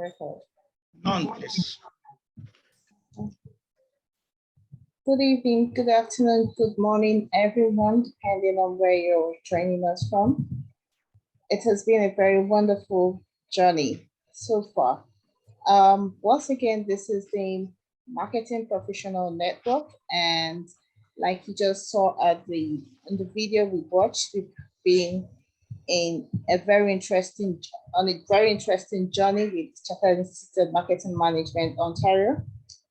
Record. None, please. Good evening, good afternoon, good morning, everyone, depending on where you're joining us from. It has been a very wonderful journey so far. Once again, this is the Marketing Professional Network, and like you just saw in the video we watched, we've been on a very interesting journey with Chartered Institute of Marketing Management, Ontario.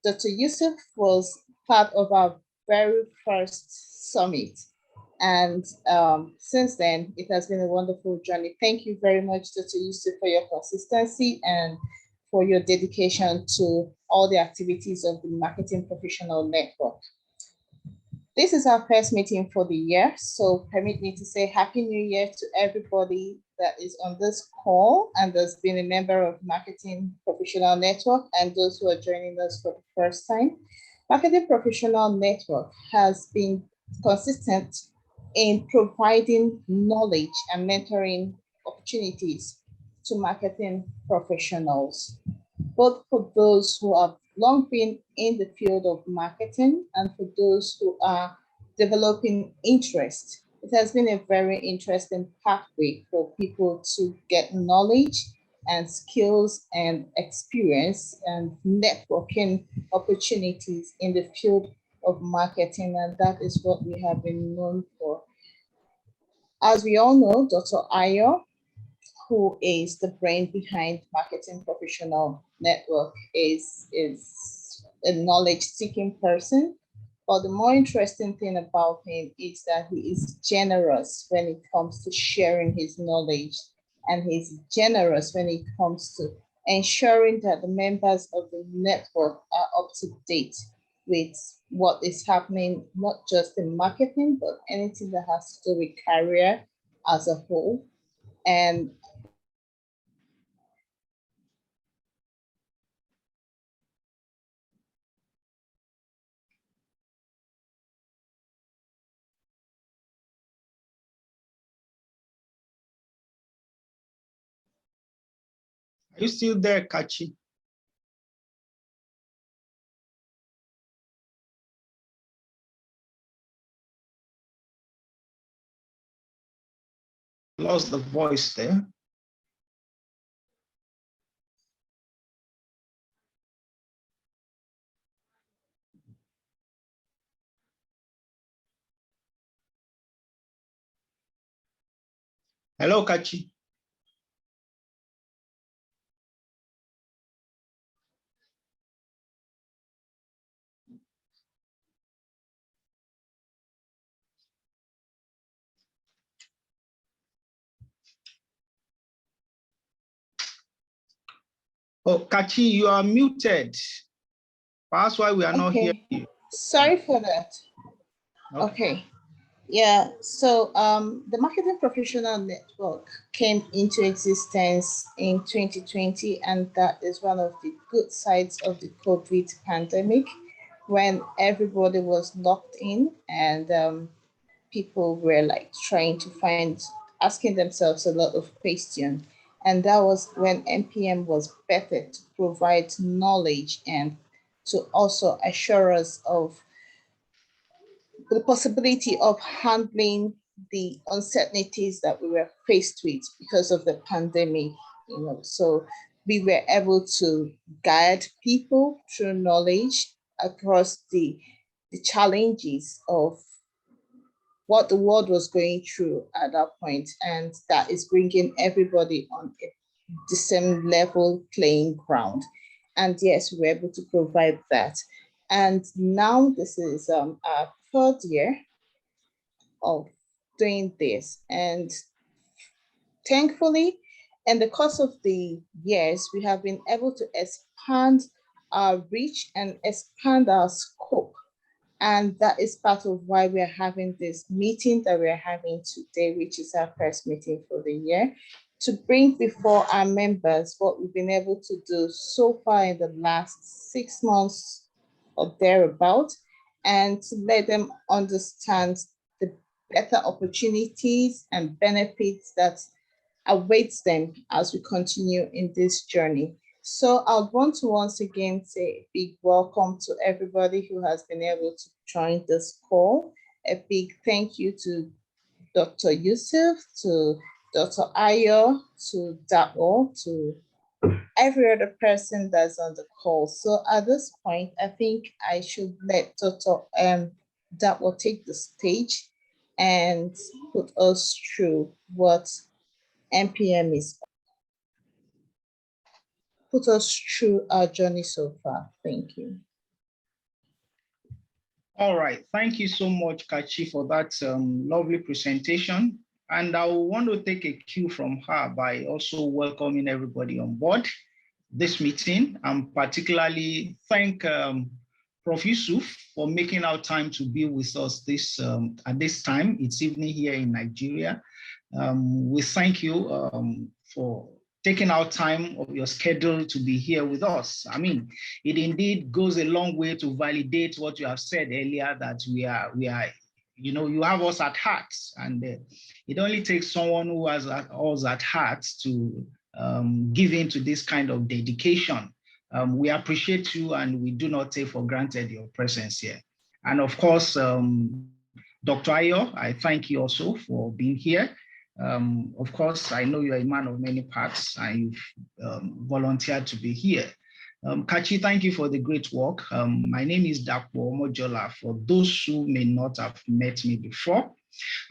Dr. Yusuf was part of our very first summit. And since then, it has been a wonderful journey. Thank you very much, Dr. Yusuf, for your consistency and for your dedication to all the activities of the Marketing Professional Network. This is our first meeting for the year, so permit me to say Happy New Year to everybody that is on this call and has been a member of Marketing Professional Network and those who are joining us for the first time. Marketing Professional Network has been consistent in providing knowledge and mentoring opportunities to marketing professionals, both for those who have long been in the field of marketing and for those who are developing interest. It has been a very interesting pathway for people to get knowledge and skills and experience and networking opportunities in the field of marketing, and that is what we have been known for. As we all know, Dr. Ayo, who is the brain behind Marketing Professional Network, is a knowledge-seeking person. But the more interesting thing about him is that he is generous when it comes to sharing his knowledge, and he's generous when it comes to ensuring that the members of the network are up to date with what is happening, not just in marketing, but anything that has to do with career as a whole. And Are you still there, Kachi? Lost the voice there. Hello, Kachi. Oh, Kachi, you are muted. That's why we are not hearing you. Sorry for that. Okay. Yeah, so the Marketing Professional Network came into existence in 2020, and that is one of the good sides of the COVID pandemic, when everybody was locked in and people were like trying to asking themselves a lot of questions. And that was when MPM was better to provide knowledge and to also assure us of the possibility of handling the uncertainties that we were faced with because of the pandemic. So we were able to guide people through knowledge across the challenges of what the world was going through at that point, and that is bringing everybody on the same level playing ground. And yes, we were able to provide that. And now this is our third year of doing this. And thankfully, in the course of the years, we have been able to expand our reach and expand our scope. And that is part of why we are having this meeting that we are having today, which is our first meeting for the year, to bring before our members what we've been able to do so far in the last 6 months or thereabout, and to let them understand the better opportunities and benefits that awaits them as we continue in this journey. So I want to once again say a big welcome to everybody who has been able to join this call. A big thank you to Dr. Yusuf, to Dr. Ayo, to Dao, to every other person that's on the call. So at this point, I think I should let Dr. Dao take the stage and put us through what NPM is, put us through our journey so far. Thank you. All right. Thank you so much, Kachi, for that lovely presentation. And I want to take a cue from her by also welcoming everybody on board this meeting, and particularly thank Prof. Yusuf for making our time to be with us this at this time. It's evening here in Nigeria. We thank you for taking out time of your schedule to be here with us. I mean, it indeed goes a long way to validate what you have said earlier, that we are, you know, you have us at heart, and it only takes someone who has us at heart to give in to this kind of dedication. We appreciate you, and we do not take for granted your presence here. And of course, Dr. Ayo, I thank you also for being here. Of course, I know you're a man of many parts, and you've volunteered to be here. Kachi, thank you for the great work. My name is Dapo Mojola, for those who may not have met me before.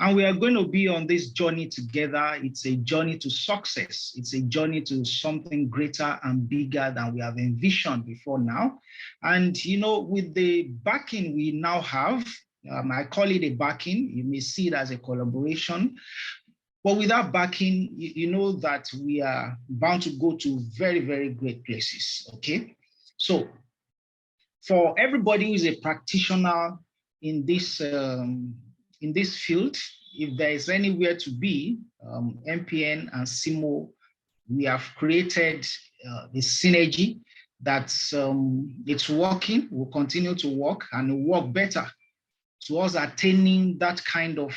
And we are going to be on this journey together. It's a journey to success. It's a journey to something greater and bigger than we have envisioned before now. And, you know, with the backing we now have, I call it a backing. You may see it as a collaboration. But without backing, you know that we are bound to go to very, very great places, okay? So for everybody who is a practitioner in this field, if there is anywhere to be, MPN and Cimmo, we have created a synergy that's it's working, will continue to work, and will work better towards attaining that kind of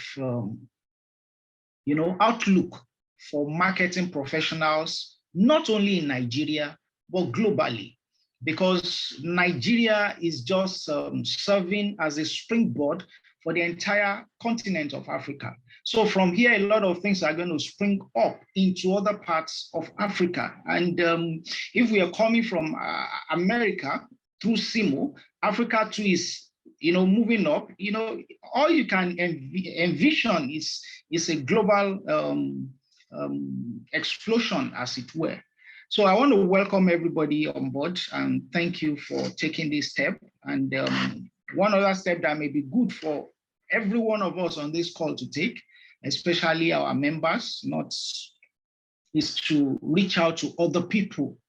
outlook for marketing professionals, not only in Nigeria, but globally, because Nigeria is just serving as a springboard for the entire continent of Africa. So from here, a lot of things are going to spring up into other parts of Africa. And if we are coming from America through Cimmo, Africa too is moving up. All you can envision is a global explosion, as it were. So I want to welcome everybody on board and thank you for taking this step. And one other step that may be good for every one of us on this call to take, especially our members, is to reach out to other people.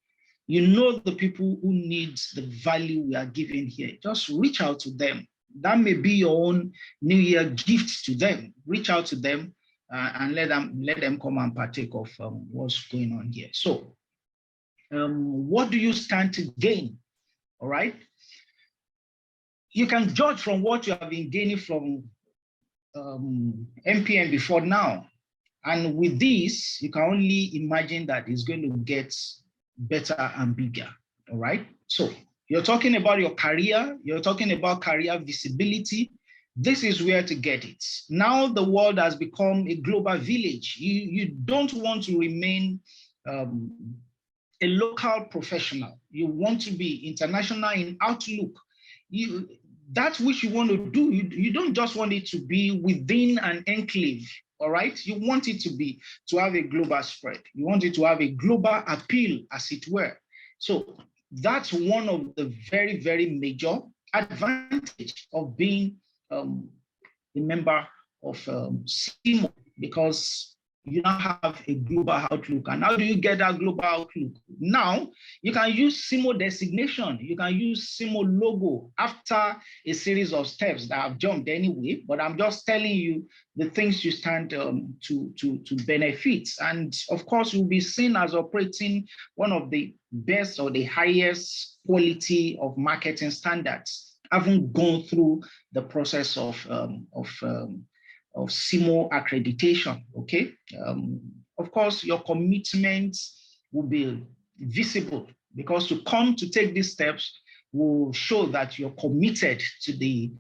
You know, the people who need the value we are giving here, just reach out to them. That may be your own New Year gift to them. Reach out to them and let them come and partake of what's going on here. So what do you stand to gain? All right. You can judge from what you have been gaining from MPN before now. And with this, you can only imagine that it's going to get better and bigger. All right. So you're talking about your career, you're talking about career visibility. This is where to get it. Now the world has become a global village. You don't want to remain a local professional. You want to be international in outlook. That which you want to do, you don't just want it to be within an enclave. All right, you want it to have a global spread. You want it to have a global appeal, as it were. So that's one of the very, very major advantage of being a member of Cimmo, because you now have a global outlook. And how do you get that global outlook? Now, you can use Cimmo designation. You can use Cimmo logo after a series of steps that I've jumped anyway, but I'm just telling you the things you stand to benefit. And of course, you'll be seen as operating one of the best or the highest quality of marketing standards, having gone through the process of Cimmo accreditation, okay? Of course, your commitment will be visible because to come to take these steps will show that you're committed to the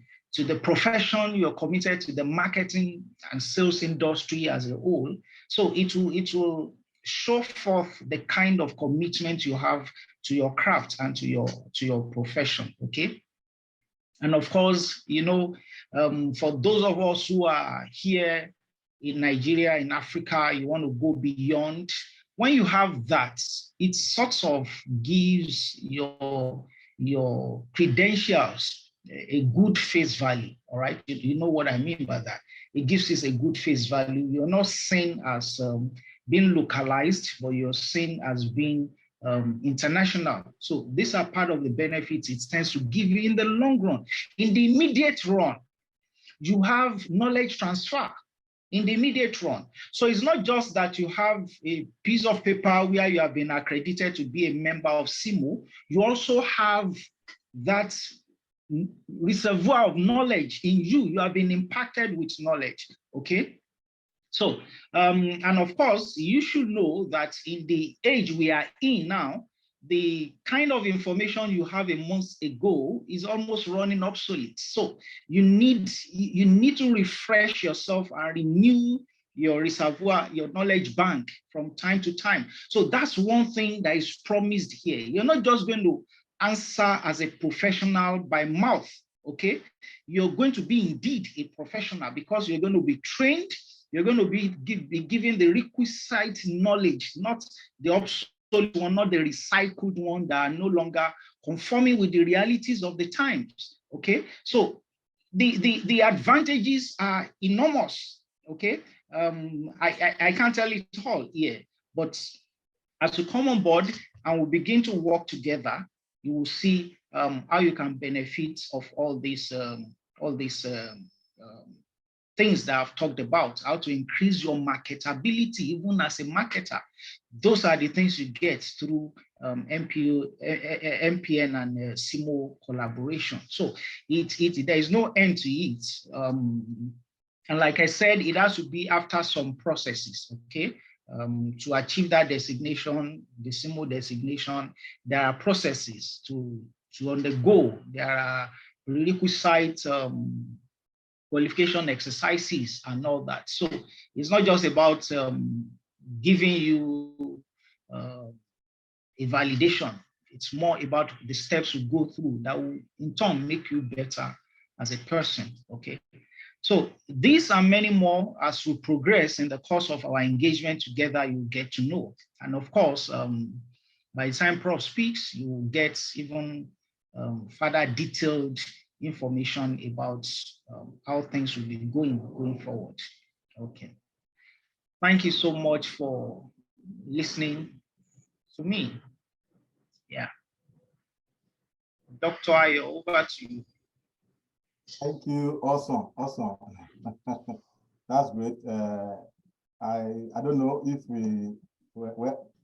profession, you're committed to the marketing and sales industry as a whole. So it will show forth the kind of commitment you have to your craft and to your profession. Okay. And of course, for those of us who are here in Nigeria, in Africa, you want to go beyond. When you have that, it sort of gives your credentials a good face value. All right, you know what I mean by that. It gives us a good face value. You're not seen as being localized, but you're seen as being international. So these are part of the benefits it tends to give you in the long run. In the immediate run, you have knowledge transfer in the immediate run. So it's not just that you have a piece of paper where you have been accredited to be a member of Cimmo, you also have that reservoir of knowledge in you. You have been impacted with knowledge, okay? So, and of course, you should know that in the age we are in now, the kind of information you have a month ago is almost running obsolete. So you need to refresh yourself and renew your reservoir, your knowledge bank from time to time. So that's one thing that is promised here. You're not just going to answer as a professional by mouth, okay? You're going to be indeed a professional because you're going to be trained. You're going to be given the requisite knowledge, not the obsolete one, not the recycled one that are no longer conforming with the realities of the times. Okay, so the advantages are enormous. Okay, I can't tell it all here, but as you come on board and we begin to work together, you will see how you can benefit of all these things that I've talked about, how to increase your marketability, even as a marketer. Those are the things you get through MPN and Cimmo collaboration. So there is no end to it. And like I said, it has to be after some processes, okay? To achieve that designation, the Cimmo designation, there are processes to undergo. There are requisite qualification exercises and all that. So it's not just about giving you a validation. It's more about the steps you go through that will in turn make you better as a person, okay? So these and many more as we progress in the course of our engagement together, you get to know. And of course, by the time Prof speaks, you will get even further detailed information about how things will be going forward. Okay. Thank you so much for listening to me. Yeah. Dr. Ayo, over to you. Thank you. Awesome. That's great. I don't know if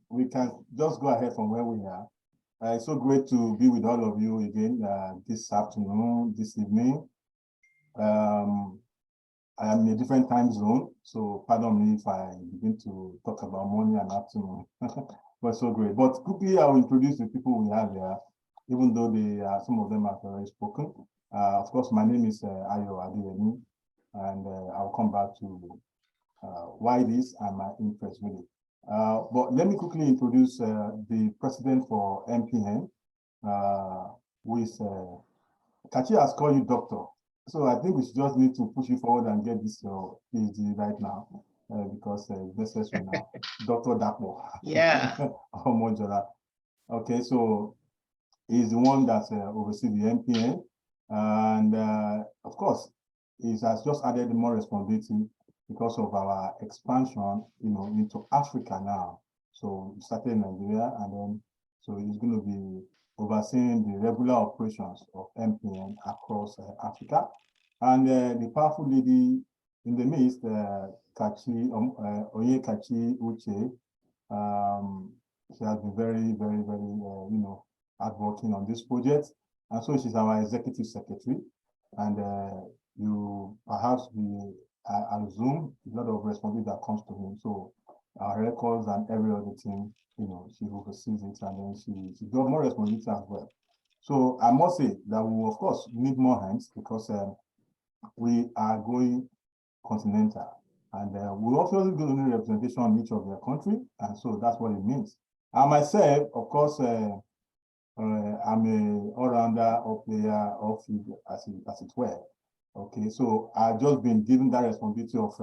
we can just go ahead from where we are. It's so great to be with all of you again this afternoon, this evening. I am in a different time zone, so pardon me if I begin to talk about morning and afternoon. But so great. But quickly, I'll introduce the people we have here, even though some of them have already spoken. Of course, my name is Ayo Adeyemi, and I'll come back to why this and my interest with it. But let me quickly introduce the president for MPN, who is Kachi has called you doctor. So I think we just need to push you forward and get this PhD right now because it's necessary now. Dr. Dapo. Yeah. Okay, so he's the one that oversees the MPN. And of course, he has just added more responsibility because of our expansion, into Africa now. So we started in Nigeria, and then so he's going to be overseeing the regular operations of MPN across Africa. And the powerful lady in the midst, Kachi Uche, she has been very, very, very, hard working on this project. And so she's our executive secretary. And you perhaps be assume a lot of responsibility that comes to him. So our records and every other thing, she oversees it, and then she got more responsibility as well. So I must say that we will, of course, need more hands because we are going continental, and we also going to need representation in each of their country, and so that's what it means. And myself, of course, I'm a all-rounder or player of it, as it were. Okay, so I've just been given that responsibility of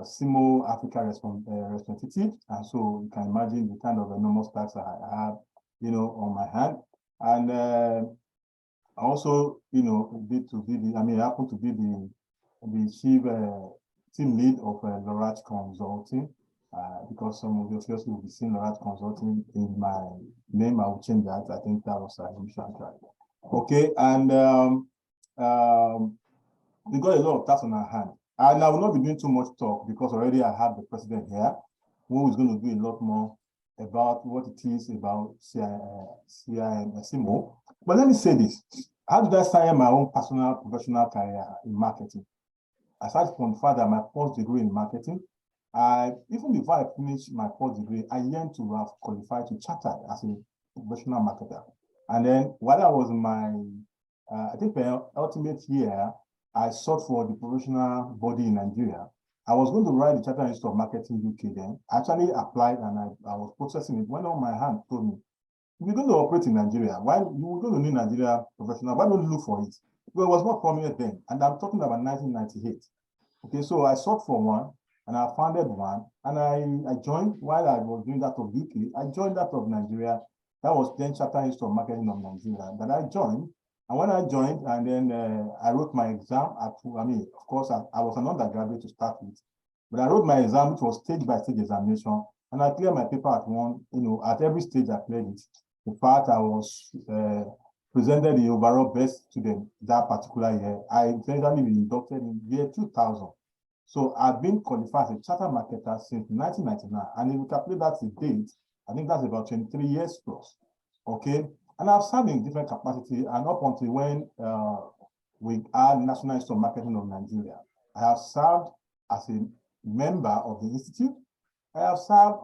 Cimmo Africa representative, and so you can imagine the kind of enormous tasks I have, on my hand, and also, I happen to be the chief team lead of Lorach Consulting, because some of you obviously will be seeing Lorach Consulting in my name. I will change that. I think that was a mission track. Okay, and we got a lot of tasks on our hand. And I will not be doing too much talk because already I have the president here, who is going to do a lot more about what it is about Cimmo. But let me say this. How did I start my own personal professional career in marketing? Aside from the fact that my first degree in marketing, even before I finished my first degree, I yearned to have qualified to charter as a professional marketer. And then while I was in my, I think my ultimate year, I sought for the professional body in Nigeria. I was going to write the Charter Institute of Marketing UK then. I actually applied and I was processing it. When on my hand told me, if you're going to operate in Nigeria, why you're going to need Nigeria professional, why don't you look for it? Well, it was not prominent then, and I'm talking about 1998. Okay, so I sought for one, and I founded one, and I joined, while I was doing that of UK, I joined that of Nigeria. That was then Charter Institute of Marketing of Nigeria that I joined. And when I joined, and then I wrote my exam, of course, I was an undergraduate to start with, but I wrote my exam, which was stage by stage examination, and I cleared my paper at one, at every stage I cleared it. In fact, I was presented the overall best student that particular year. I eventually been inducted in year 2000. So I've been qualified as a charter marketer since 1999. And if you calculate that to date, I think that's about 23 years plus. Okay. And I've served in different capacity, and up until when we are National Institute of Marketing of Nigeria, I have served as a member of the institute. I have served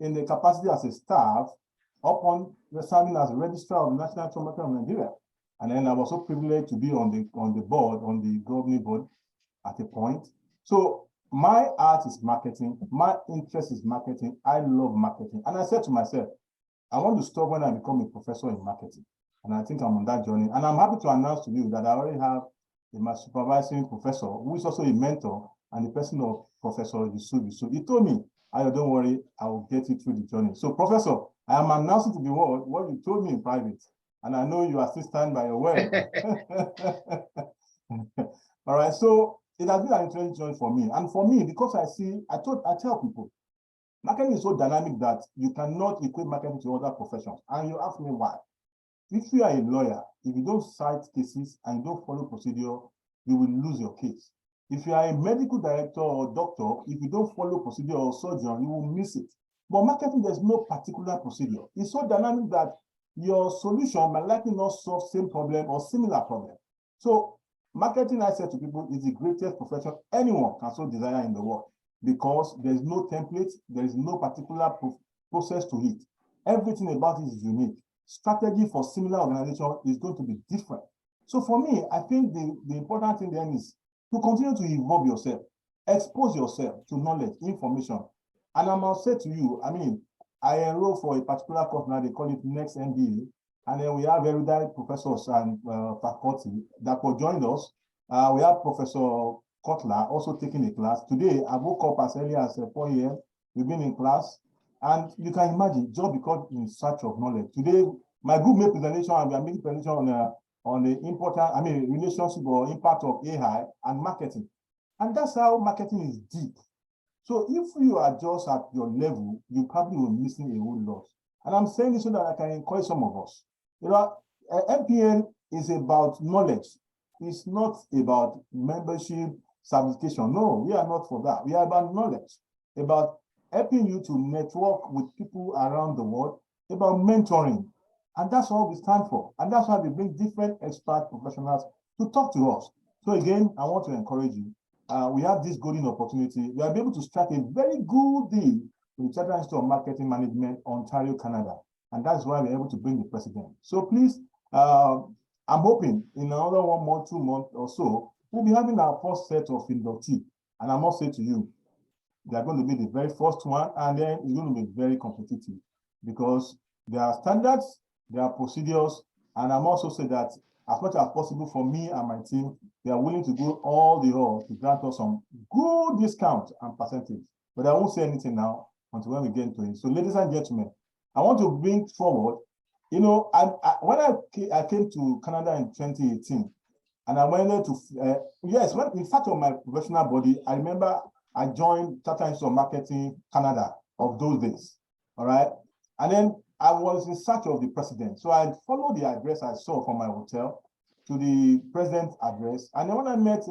in the capacity as a staff upon serving as a registrar of the National Institute of Marketing of Nigeria. And then I was so privileged to be on the board, on the governing board at a point. So my art is marketing, my interest is marketing, I love marketing. And I said to myself, I want to stop when I become a professor in marketing. And I think I'm on that journey. And I'm happy to announce to you that I already have my supervising professor, who is also a mentor, and the person of Professor Yusuf. He told me, don't worry, I will get you through the journey. So, Professor, I am announcing to the world what you told me in private. And I know you are still standing by your word. All right, so it has been an interesting journey for me. And for me, because I tell people, marketing is so dynamic that you cannot equate marketing to other professions. And you ask me why. If you are a lawyer, if you don't cite cases and you don't follow procedure, you will lose your case. If you are a medical director or doctor, if you don't follow procedure or surgeon, you will miss it. But marketing, there's no particular procedure. It's so dynamic that your solution might likely not solve same problem or similar problem. So marketing, I said to people, is the greatest profession anyone can so desire in the world, because there's no template, there is no particular process to it. Everything about it is unique. Strategy for similar organization is going to be different. So for me, I think the important thing then is to continue to evolve yourself, expose yourself to knowledge, information. And I must say to you, I enrolled for a particular course now, they call it Next MBA, and then we have erudite professors and faculty that will join us. We have Professor Kotler also taking a class. Today, I woke up as early as 4 a.m. We've been in class. And you can imagine, just because in search of knowledge. Today, my group made presentation, and we are making presentation on the relationship or impact of AI and marketing. And that's how marketing is deep. So if you are just at your level, you probably will be missing a whole lot. And I'm saying this so that I can encourage some of us. MPN is about knowledge. It's not about membership, certification. No, we are not for that. We are about knowledge, about helping you to network with people around the world, about mentoring. And that's all we stand for. And that's why we bring different expert professionals to talk to us. So again, I want to encourage you. we have this golden opportunity. We are able to strike a very good deal with the Chartered Institute of Marketing Management, Ontario, Canada. And that's why we're able to bring the president. So please, I'm hoping in another 1 month, 2 months or so, we'll be having our first set of inductees. And I must say to you, they are going to be the very first one, and then it's going to be very competitive because there are standards, there are procedures, and I'm also saying that as much as possible for me and my team, they are willing to go all the way to grant us some good discount and percentage. But I won't say anything now until when we get into it. So, ladies and gentlemen, I want to bring forward, you know, when I came to Canada in 2018, and I went there to, yes, when in fact on my professional body, I remember I joined Chartered Institute of Marketing Canada of those days, all right? And then I was in search of the president. So I followed the address I saw from my hotel to the president's address. And then when I met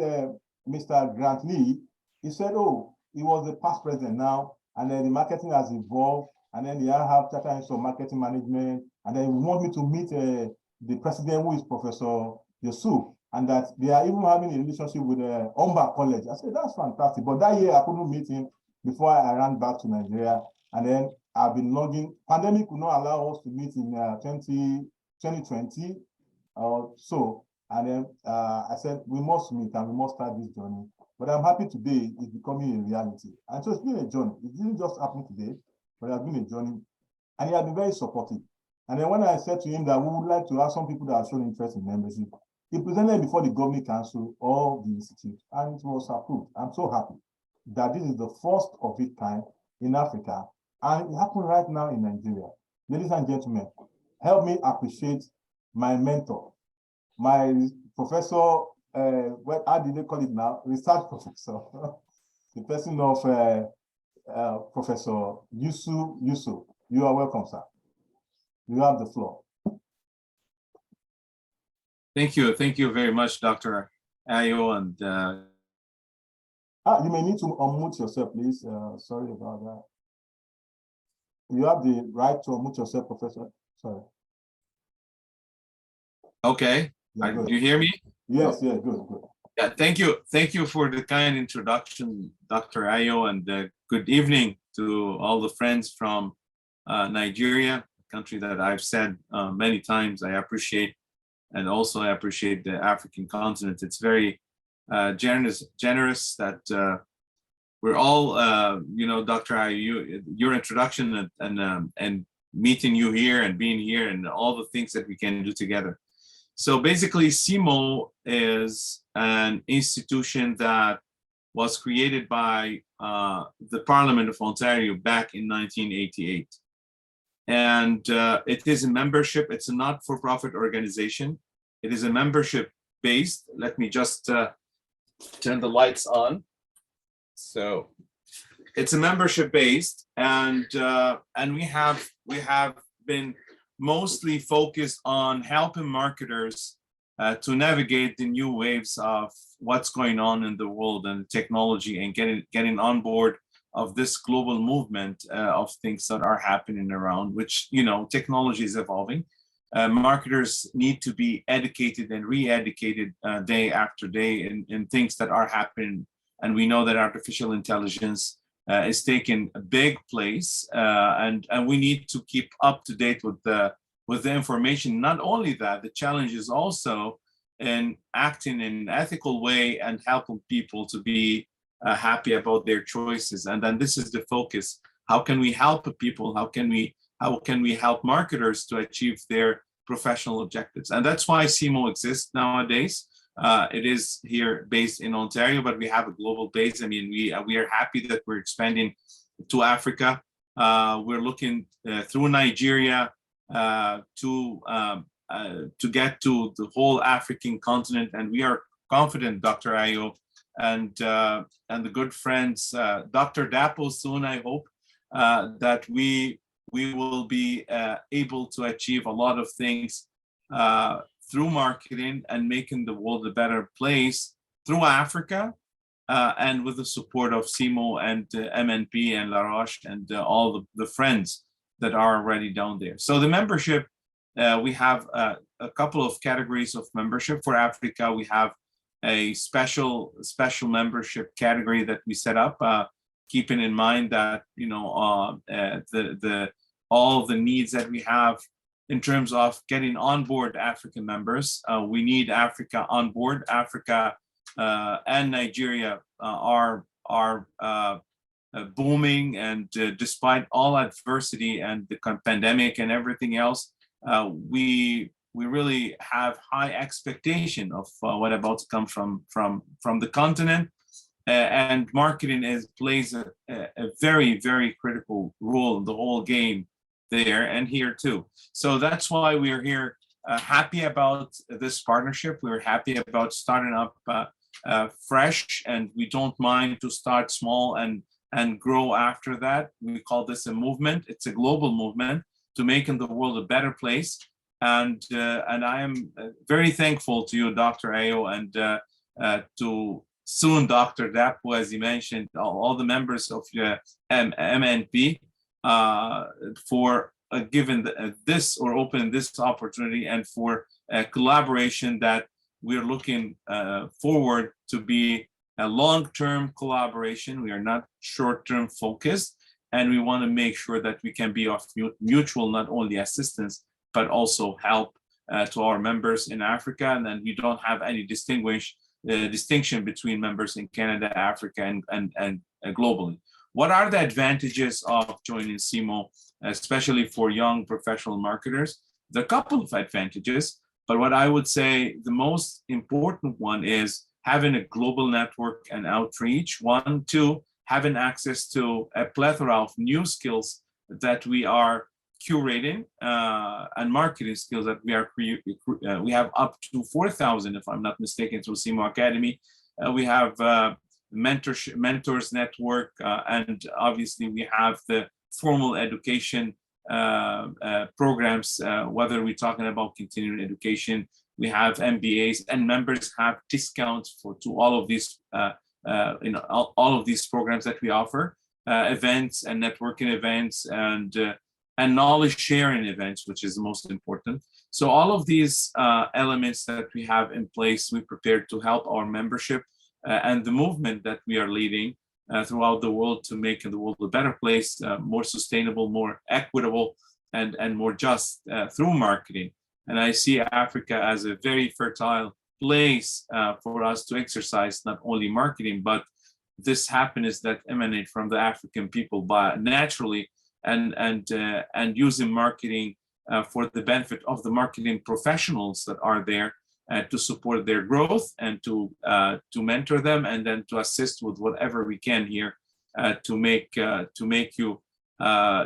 Mr. Grant Lee, he said, oh, he was the past president now, and then the marketing has evolved, and then they have Chartered Institute of Marketing Management, and then he want me to meet the president, who is Professor Yusuf, and that they are even having a relationship with Umba College. I said, that's fantastic. But that year I couldn't meet him before I ran back to Nigeria. And then I've been logging. Pandemic would not allow us to meet in 2020 or so. And then I said, we must meet and we must start this journey. But I'm happy today it's becoming a reality. And so it's been a journey. It didn't just happen today, but it has been a journey. And he has been very supportive. And then when I said to him that we would like to have some people that have shown interest in membership, he presented before the governing council or the institute, and it was approved. I'm so happy that this is the first of its kind in Africa, and it happened right now in Nigeria. Ladies and gentlemen, help me appreciate my mentor, my professor, what how did they call it now? Research professor, the person of Professor Yusuf. You are welcome, sir. You have the floor. Thank you very much, Dr. Ayo, and you may need to unmute yourself, please. Sorry about that. You have the right to unmute yourself, Professor. Sorry. okay. Yeah, You hear me? Yes, yeah, good. Yeah, thank you for the kind introduction, Dr. Ayo, and good evening to all the friends from Nigeria, a country that I've said many times I appreciate. And also I appreciate the African continent. It's very generous that we're all, you know, Dr. Ayu, your introduction and meeting you here and being here and all the things that we can do together. So basically, Cimmo is an institution that was created by the Parliament of Ontario back in 1988. And it is a membership, it's a not-for-profit organization. It is a membership-based. Let me just turn the lights on. So it's a membership-based, and we have been mostly focused on helping marketers to navigate the new waves of what's going on in the world and technology, and getting on board of this global movement of things that are happening around, which, you know, technology is evolving. Marketers need to be educated and re-educated day after day in things that are happening. And we know that artificial intelligence is taking a big place, and we need to keep up to date with the information. Not only that, the challenge is also in acting in an ethical way and helping people to be happy about their choices. And then this is the focus. How can we help people? How can we help marketers to achieve their professional objectives? And that's why Cimmo exists nowadays. It is here based in Ontario, but we have a global base. I mean, we are happy that we're expanding to Africa. We're looking through Nigeria to get to the whole African continent, and we are confident, Dr. Ayo, and the good friends, Dr. Dapo soon, I hope, that we will be able to achieve a lot of things through marketing and making the world a better place through Africa, and with the support of Cimmo and MNP and La Roche and all the friends that are already down there. So the membership, we have a couple of categories of membership. For Africa, we have a special membership category that we set up, keeping in mind that all the needs that we have in terms of getting on board African members. We need Africa on board. Africa and Nigeria are booming, and despite all adversity and the pandemic and everything else, we really have high expectation of what about to come from the continent. And marketing plays a very, very critical role in the whole game there and here too. So that's why we are here, happy about this partnership. We're happy about starting up fresh, and we don't mind to start small and grow after that. We call this a movement. It's a global movement to making the world a better place. And I am very thankful to you, Dr. Ayo, and to soon Dr. Dapo, as you mentioned, all the members of the MNP for giving this or opening this opportunity, and for collaboration that we're looking forward to be a long-term collaboration. We are not short-term focused, and we want to make sure that we can be of mutual, not only assistance, but also help to our members in Africa. And then we don't have any distinction between members in Canada, Africa, and globally. What are the advantages of joining Cimmo, especially for young professional marketers? There are a couple of advantages, but what I would say the most important one is having a global network and outreach. One, two, having access to a plethora of new skills that we are curating, and marketing skills that we have up to 4,000, if I'm not mistaken, through Cimmo Academy. We have mentors network, and obviously we have the formal education programs, whether we're talking about continuing education. We have MBAs, and members have discounts to all of these all of these programs that we offer, events and networking events, and knowledge sharing events, which is the most important. So all of these elements that we have in place, we prepared to help our membership and the movement that we are leading throughout the world to make the world a better place, more sustainable, more equitable, and more just through marketing. And I see Africa as a very fertile place for us to exercise not only marketing, but this happiness that emanate from the African people by naturally, and using marketing for the benefit of the marketing professionals that are there to support their growth, and to mentor them, and then to assist with whatever we can here to make you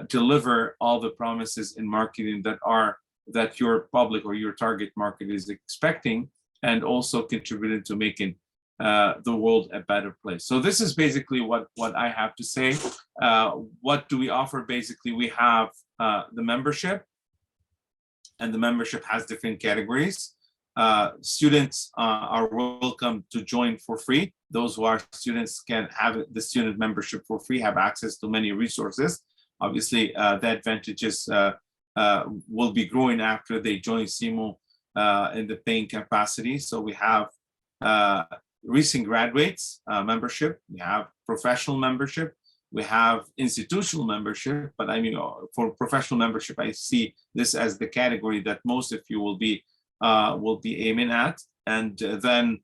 deliver all the promises in marketing that your public or your target market is expecting, and also contributing to making the world a better place. So this is basically what I have to say. What do we offer? Basically, we have the membership, and the membership has different categories. Students are welcome to join for free. Those who are students can have the student membership for free, have access to many resources. Obviously, the advantages will be growing after they join Cimmo in the paying capacity. So we have recent graduates membership, we have professional membership, we have institutional membership. But I mean, for professional membership, I see this as the category that most of you will be aiming at. And then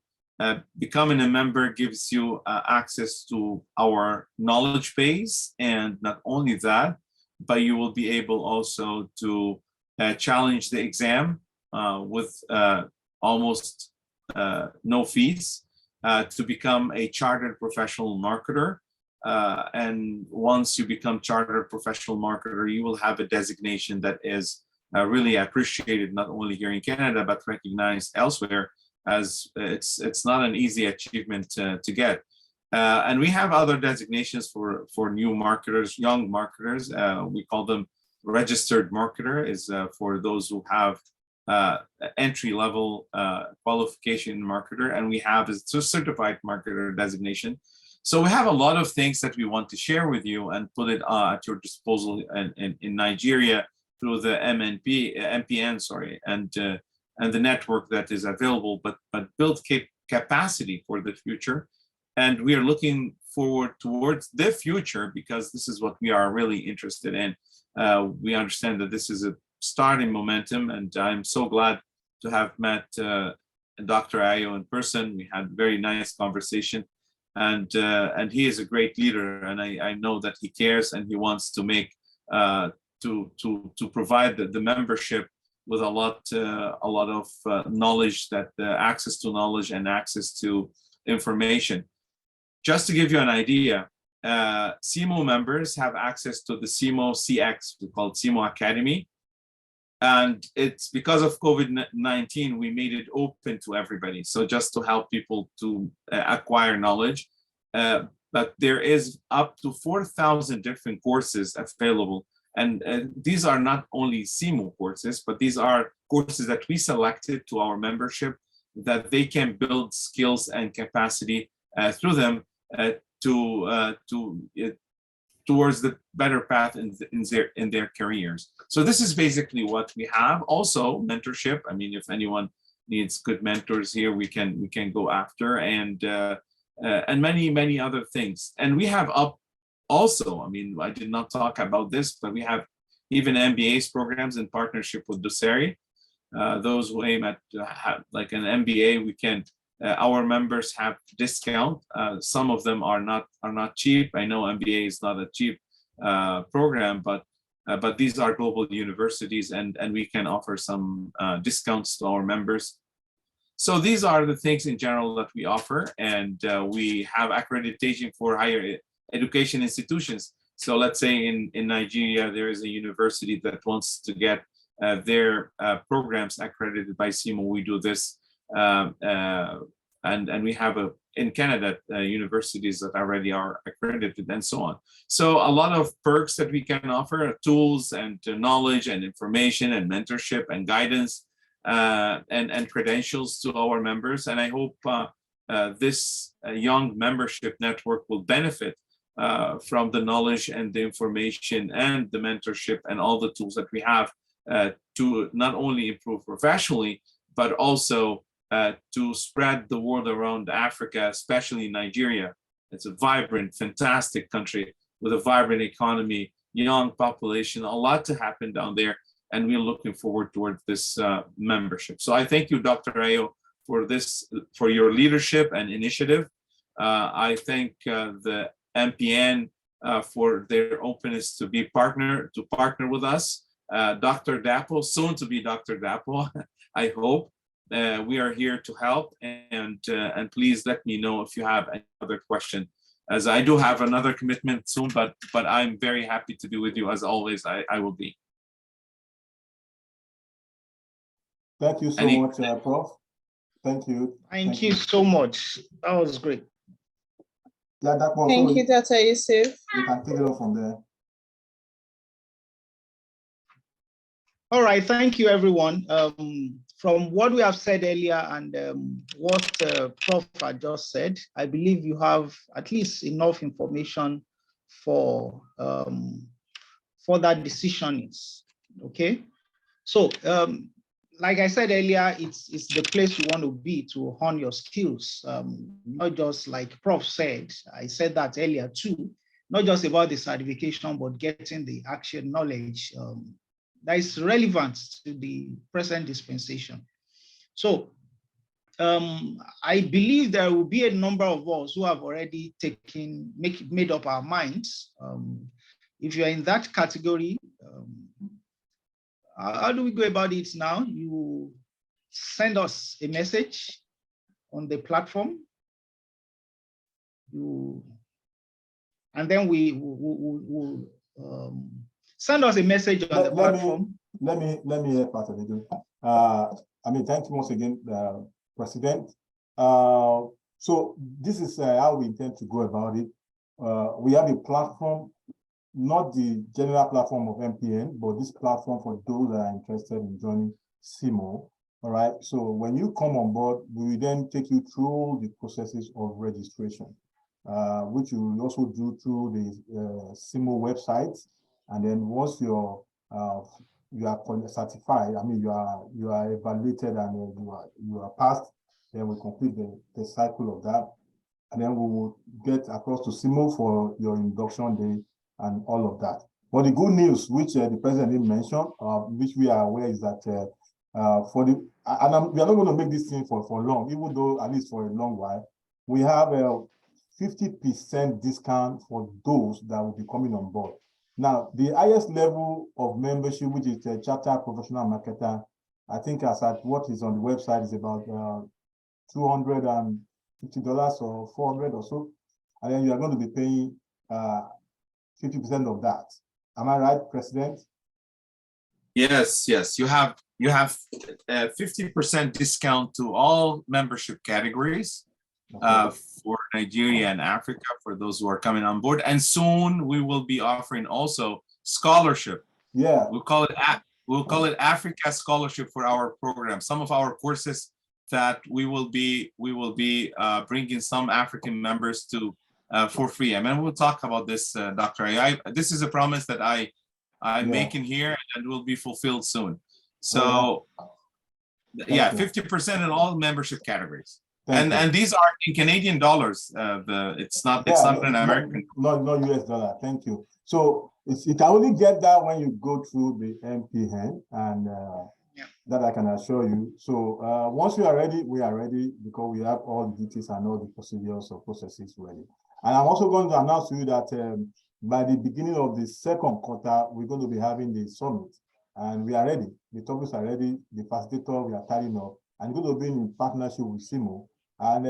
becoming a member gives you access to our knowledge base, and not only that, but you will be able also to challenge the exam with almost no fees to become a chartered professional marketer. And once you become chartered professional marketer, you will have a designation that is really appreciated, not only here in Canada, but recognized elsewhere, as it's not an easy achievement to get. And we have other designations for new marketers, young marketers. We call them registered marketer, is for those who have entry-level qualification marketer, and we have a certified marketer designation. So we have a lot of things that we want to share with you and put it at your disposal in Nigeria through the MPN, and the network that is available, but build capacity for the future. And we are looking forward towards the future because this is what we are really interested in. We understand that this is a starting momentum, and I'm so glad to have met Dr. Ayo in person. We had a very nice conversation, and he is a great leader, and I know that he cares and he wants to make to provide the membership with a lot of knowledge, that access to knowledge and access to information. Just to give you an idea, Cimmo members have access to the Cimmo CX, we call it Cimmo Academy. And it's because of COVID-19, we made it open to everybody. So just to help people to acquire knowledge. But there is up to 4,000 different courses available. And these are not only Cimmo courses, but these are courses that we selected to our membership that they can build skills and capacity through them towards the better path in their careers. So this is basically what we have. Also, mentorship. I mean, if anyone needs good mentors here, we can go after, and many other things. And we have also, I mean, I did not talk about this, but we have even MBA's programs in partnership with Doceri. Those who aim at like an MBA, we can. Our members have discount. Some of them are not cheap. I know MBA is not a cheap program, but these are global universities, and we can offer some discounts to our members. So these are the things in general that we offer, and we have accreditation for higher education institutions. So let's say in Nigeria, there is a university that wants to get their programs accredited by Cimmo. We do this. And we have in Canada universities that already are accredited, and so on. So a lot of perks that we can offer, tools and knowledge and information and mentorship and guidance and credentials to our members. And I hope this young membership network will benefit from the knowledge and the information and the mentorship and all the tools that we have to not only improve professionally, but also to spread the world around Africa, especially Nigeria. It's a vibrant, fantastic country with a vibrant economy, young population, a lot to happen down there. And we're looking forward towards this membership. So I thank you, Dr. Ayo, for your leadership and initiative. I thank the MPN for their openness to partner with us. Dr. Dapo, soon to be Dr. Dapo, I hope. We are here to help, and please let me know if you have any other question, as I do have another commitment soon, but I'm very happy to be with you as always. I will be. Thank you so much, Prof. Thank you. Thank you so much. That was great. Yeah, that one. Thank you, Dr. Yusuf. You can take it on from there. All right, thank you, everyone. From what we have said earlier and what Prof had just said, I believe you have at least enough information for that decision. Okay, so like I said earlier, it's the place you want to be to hone your skills, not just like Prof said. I said that earlier too, not just about the certification, but getting the actual knowledge that is relevant to the present dispensation. So I believe there will be a number of us who have already made up our minds. If you're in that category, how do we go about it now? You send us a message on the platform. And then we will send us a message on the platform. Let me help out a little. I mean, thank you once again, President. So this is how we intend to go about it. We have a platform, not the general platform of MPN, but this platform for those that are interested in joining Cimmo. All right. So when you come on board, we will then take you through the processes of registration, which you will also do through the Cimmo website. And then once you are certified, I mean you are evaluated and you are passed, then we complete the cycle of that. And then we will get across to Cimmo for your induction day and all of that. But the good news, which the president didn't mention, which we are aware, is that we are not going to make this thing for long, even though at least for a long while, we have a 50% discount for those that will be coming on board. Now, the highest level of membership, which is a chartered professional marketer, I think as at what is on the website is about $250 or $400 or so, and then you are going to be paying 50% of that. Am I right, President? Yes, yes. You have 50% discount to all membership categories for Nigeria and Africa for those who are coming on board. And soon we will be offering also scholarship. Yeah. We'll call it Africa Scholarship for our program. Some of our courses that we will be bringing some African members to for free. I mean, we'll talk about this, Dr. This is a promise that I'm making here and will be fulfilled soon. So yeah, 50% in all membership categories. And these are in Canadian dollars. It's not an American. No US dollar. Thank you. So you can only get that when you go through the MPN, and that I can assure you. So once we are ready, because we have all the details and all the procedures or processes ready. And I'm also going to announce to you that by the beginning of the second quarter, we're going to be having the summit, and we are ready. The topics are ready. The facilitator, we are tidying up, and going to be in partnership with Cimmo. And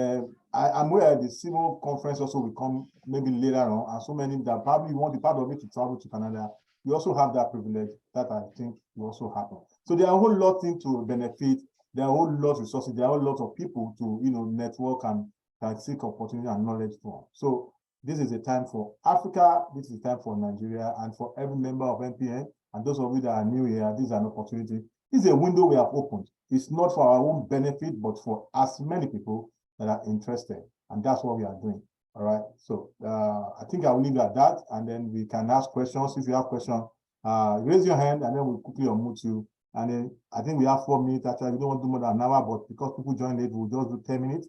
I'm aware the Cimmo conference also will come maybe later on, and so many that probably want to be part of it to travel to Canada. We also have that privilege that I think will also happen. So there are a whole lot of things to benefit. There are a whole lot of resources. There are a whole lot of people to network and seek opportunity and knowledge from. So this is a time for Africa. This is a time for Nigeria, and for every member of MPN. And those of you that are new here, this is an opportunity. This is a window we have opened. It's not for our own benefit, but for as many people that are interested. And that's what we are doing. All right. So I think I will leave it at that, and then we can ask questions. If you have questions, raise your hand, and then we'll quickly unmute you. And then I think we have 4 minutes. Actually, we don't want to do more than an hour, but because people join late, we'll just do 10 minutes,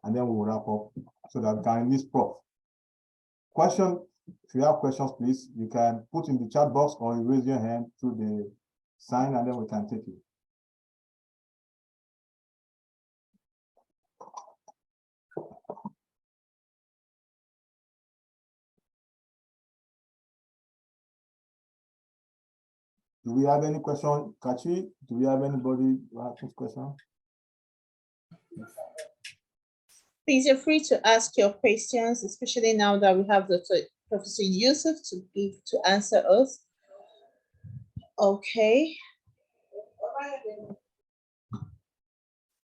and then we'll wrap up so that we can release Prof. Question, if you have questions, please, you can put in the chat box or you raise your hand through the sign, and then we can take it. Do we have any question, Kachi? Do we have anybody who has a question? Please, you're free to ask your questions, especially now that we have Professor Yusuf to answer us. Okay.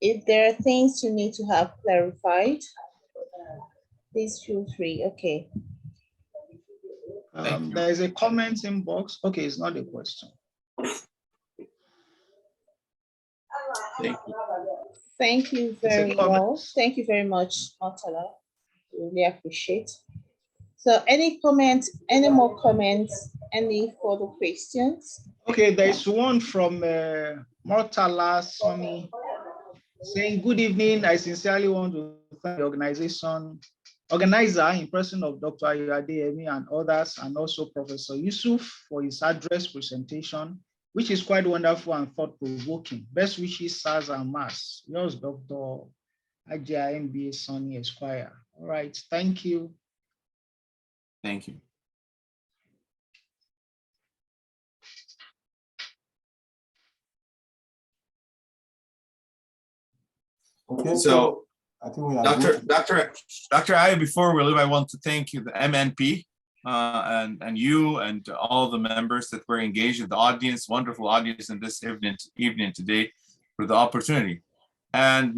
If there are things you need to have clarified, please feel free. Okay. There is a comment inbox. Okay, it's not a question. Thank you. Thank you very well. Thank you very much, Matala. Really appreciate. So any comments, any more comments, any further questions? Okay, there is one from Mortala Sonny saying, good evening. I sincerely want to thank the organizer in person of Dr. Ayodele and others, and also Professor Yusuf for his address presentation, which is quite wonderful and thought-provoking. Best wishes, SARS and MAS. Yours, Dr. Ajay MBA Sonny Esquire. All right, thank you. Thank you. Okay, so I think we are Dr. Ayo, before we leave, I want to thank you, the MNP, and you and all the members that were engaged in the audience, wonderful audience in this evening today, for the opportunity. And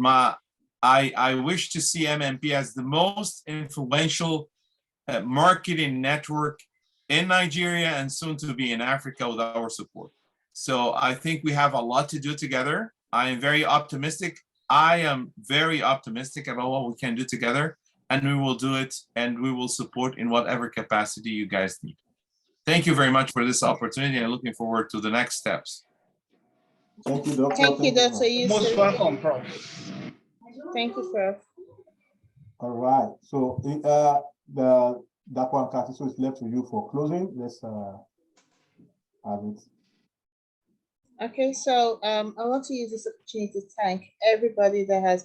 I wish to see MNP as the most influential marketing network in Nigeria and soon to be in Africa with our support. So I think we have a lot to do together. I am very optimistic. I am very optimistic about what we can do together, and we will do it, and we will support in whatever capacity you guys need. Thank you very much for this opportunity, and looking forward to the next steps. Thank you, Doctor. Thank you, Dr. Yusuf. Most welcome, Prof. Thank you, sir. All right. So that one, Kathy, so it's left to you for closing. Let's have it. Okay, so I want to use this opportunity to thank everybody that has been